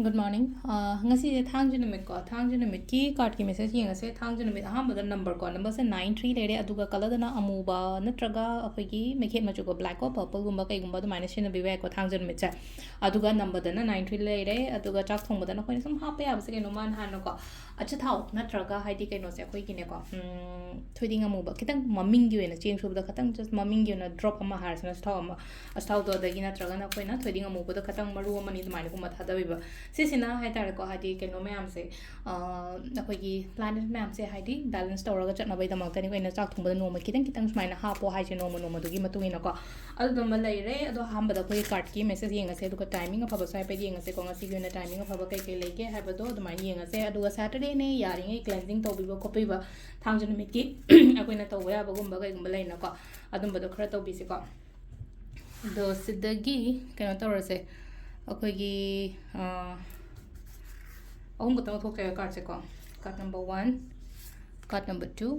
Good morning. Ngasigi thang junamit ko thang junamit ki card ki message yenga se thang junamit ahambada number se 93 lere aduga color dana amuba natraga akoigi mekhet machu ko black ko purple gumba kai gumba du minus na biwa ko thang junamit se aduga number dana 93 lere aduga chak thong badana ko sum hape ab se no man han ko acha thau natraga haidi kai no se koi ki ne ko thoiding amuba kitang maming gi wena change subda khatang just maming gi na drop ama har sana thau ama astau do da gi natraga na koi na thoiding amuba da khatang maru ama ni mani ko matha da biba सिसिना हाइतारेको हाइदि केनो मैमसे अखोइगी planet मैमसे हाइदि balance तौरगा चटनबै दमक्तनि Koyna चाक थुंबदा नोमा कितंग कितंग सुमाइना हापो हाइजे नोमा दुगी मतुगिनको अदुदम लैरे अदो हामबदा कोइ card की message येंगसे अदुगा timing अफबा साइपे येंगसे को ngasi गयना timing अफबा कै कै लेके हाइबदो अदुमाइ येंगसे अदुगा Saturday ने यारिङै cleansing तौबिबो खोपिबा थांजन मिटकी अखोइना तौबा याबगुम्बा कैगुम्बा लैनको अदुमबदो खरा तौबिसिको दो सिदगी केनो तौरसे अखोइगी ahum butang thok card se ko card number 1 card number 2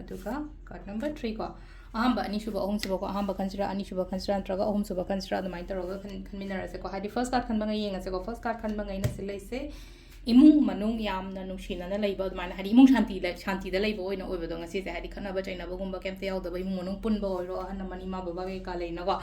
aduga card number 3 ko ahamba ani shuba ahum suba ko ahamba consider ani shuba consider antraga ahum suba consider adumai taroga khanminara se ko hadi first card khan bangai yenga se ko first card khan bangai na silai se imung manung yamna nushina na leiba adumai hadi imung shanti da leiba oina oiba do ngasi se hadi khana ba chaina ba gumba kemte yaw da ba imung manung pun ba oiro ahana mani ma baba ke ka leina ko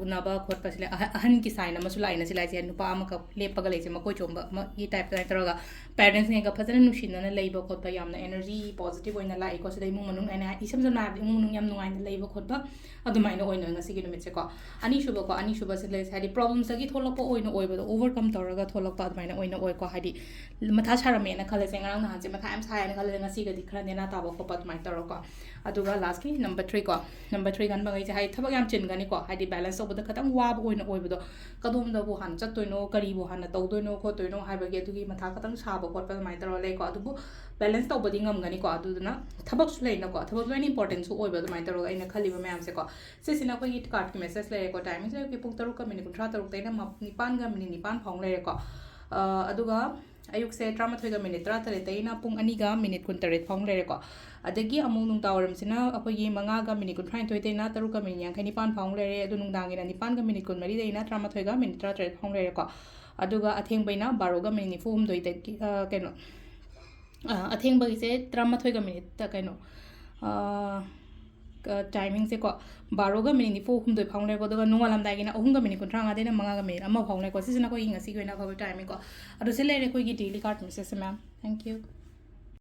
unaba khot pasile ahan ki sign ama sulai na silai se nupa ama ka lepaga leise ma koi chomba ma yi type ta taroga parents ne ka phajana nushina na leiba khot ba yamna energy positive oina lai ko sidai imung manung ana isam jana imung manung yam nungai na leiba khot ba adumai na oina ngasi gi numit se ko ani shuba se leise hadi problems agi tholak po oina oiba do overcome taroga tholak pa adumai na oina oi ko hadi matha charame na khale se ngarang na hanse matha am sai na khale ngasi ga dikhra ne na ta ba ko pat mai taroga aduga last ki number 3 ko number 3 gan bangai se hai thabak yam chin gani ko hadi balance obada khatang wab oina oiba do kadum da bu han chattoino kari bu han na tawdoino khotoino haiba ge adugi matha khatang saba khot pa mai taro le ko adubu balance tawbadi ngam gani ko aduduna thabak su leina ko thabak very important su oiba do mai taro aina khaliba mayam se ko se sina ko hit card ki message le ko timing se ki pung 3 ka minute 13 taina 9 ga minute 9 phong le ko aduga ayuk se 13 ga minute 13 taina pung 2 ga minute 13 phong le ko adagi amung nung tawaram sina akogi 5 ga minute 13 taina 3 ga minute 9 phong le adu nung dang ina 9 ga minute 13 taina 13 ga minute 13 phong le ko aduga atheng baina 12 ga minute 4 doi ta keno atheng bagi se 13 ga minute ta keno timing se ko 12 ga minute 4 doi phong le ko daga nungalam dai gina 3 ga minute 13 ga dena 5 ga minute ama phong le ko sisina ko inga si ko na ko timing ko adu se le re ko gi daily card message ma'am thank you